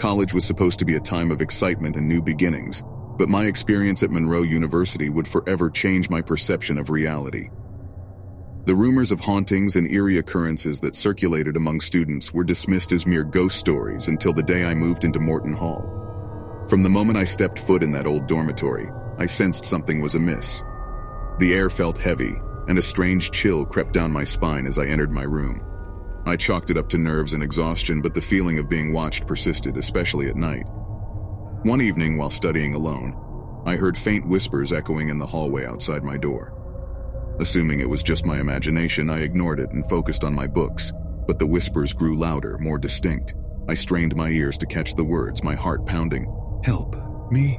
College was supposed to be a time of excitement and new beginnings, but my experience at Monroe University would forever change my perception of reality. The rumors of hauntings and eerie occurrences that circulated among students were dismissed as mere ghost stories until the day I moved into Morton Hall. From the moment I stepped foot in that old dormitory, I sensed something was amiss. The air felt heavy, and a strange chill crept down my spine as I entered my room. I chalked it up to nerves and exhaustion, but the feeling of being watched persisted, especially at night. One evening, while studying alone, I heard faint whispers echoing in the hallway outside my door. Assuming it was just my imagination, I ignored it and focused on my books, but the whispers grew louder, more distinct. I strained my ears to catch the words, my heart pounding. "Help me."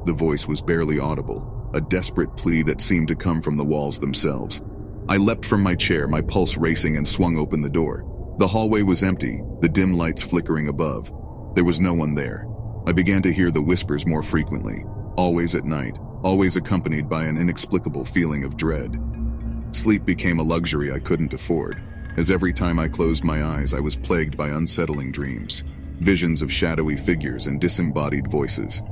The voice was barely audible, a desperate plea that seemed to come from the walls themselves. I leapt from my chair, my pulse racing, and swung open the door. The hallway was empty, the dim lights flickering above. There was no one there. I began to hear the whispers more frequently, always at night, always accompanied by an inexplicable feeling of dread. Sleep became a luxury I couldn't afford, as every time I closed my eyes I was plagued by unsettling dreams, visions of shadowy figures and disembodied voices.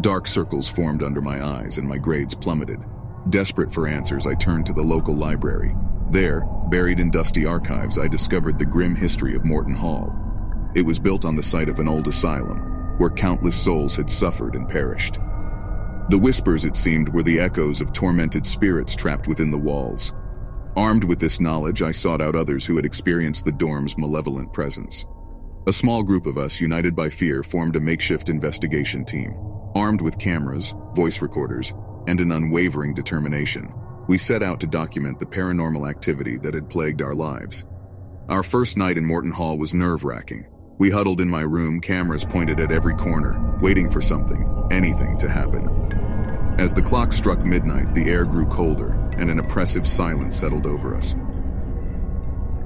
Dark circles formed under my eyes and my grades plummeted. Desperate for answers, I turned to the local library. There, buried in dusty archives, I discovered the grim history of Morton Hall. It was built on the site of an old asylum, where countless souls had suffered and perished. The whispers, it seemed, were the echoes of tormented spirits trapped within the walls. Armed with this knowledge, I sought out others who had experienced the dorm's malevolent presence. A small group of us, united by fear, formed a makeshift investigation team. Armed with cameras, voice recorders, and an unwavering determination, we set out to document the paranormal activity that had plagued our lives. Our first night in Morton Hall was nerve-wracking. We huddled in my room, cameras pointed at every corner, waiting for something, anything, to happen. As the clock struck midnight, the air grew colder, and an oppressive silence settled over us.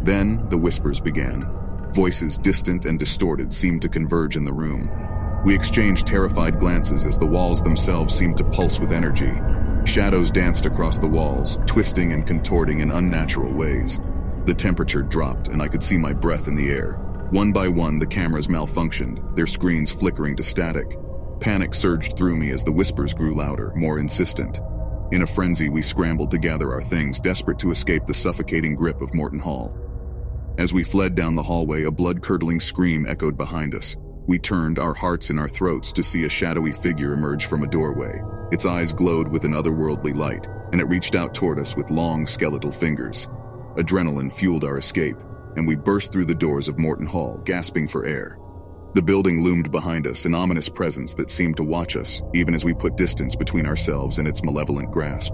Then, the whispers began. Voices, distant and distorted, seemed to converge in the room. We exchanged terrified glances as the walls themselves seemed to pulse with energy. Shadows danced across the walls, twisting and contorting in unnatural ways. The temperature dropped, and I could see my breath in the air. One by one, the cameras malfunctioned, their screens flickering to static. Panic surged through me as the whispers grew louder, more insistent. In a frenzy, we scrambled to gather our things, desperate to escape the suffocating grip of Morton Hall. As we fled down the hallway, a blood-curdling scream echoed behind us. We turned, our hearts in our throats, to see a shadowy figure emerge from a doorway. Its eyes glowed with an otherworldly light, and it reached out toward us with long, skeletal fingers. Adrenaline fueled our escape, and we burst through the doors of Morton Hall, gasping for air. The building loomed behind us, an ominous presence that seemed to watch us, even as we put distance between ourselves and its malevolent grasp.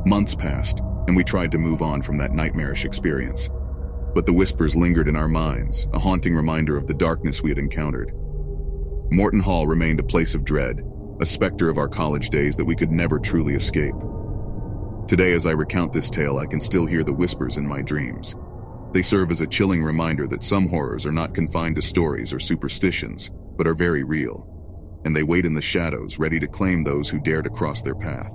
Months passed, and we tried to move on from that nightmarish experience. But the whispers lingered in our minds, a haunting reminder of the darkness we had encountered. Morton Hall remained a place of dread, a specter of our college days that we could never truly escape. Today, as I recount this tale, I can still hear the whispers in my dreams. They serve as a chilling reminder that some horrors are not confined to stories or superstitions, but are very real. And they wait in the shadows, ready to claim those who dare to cross their path.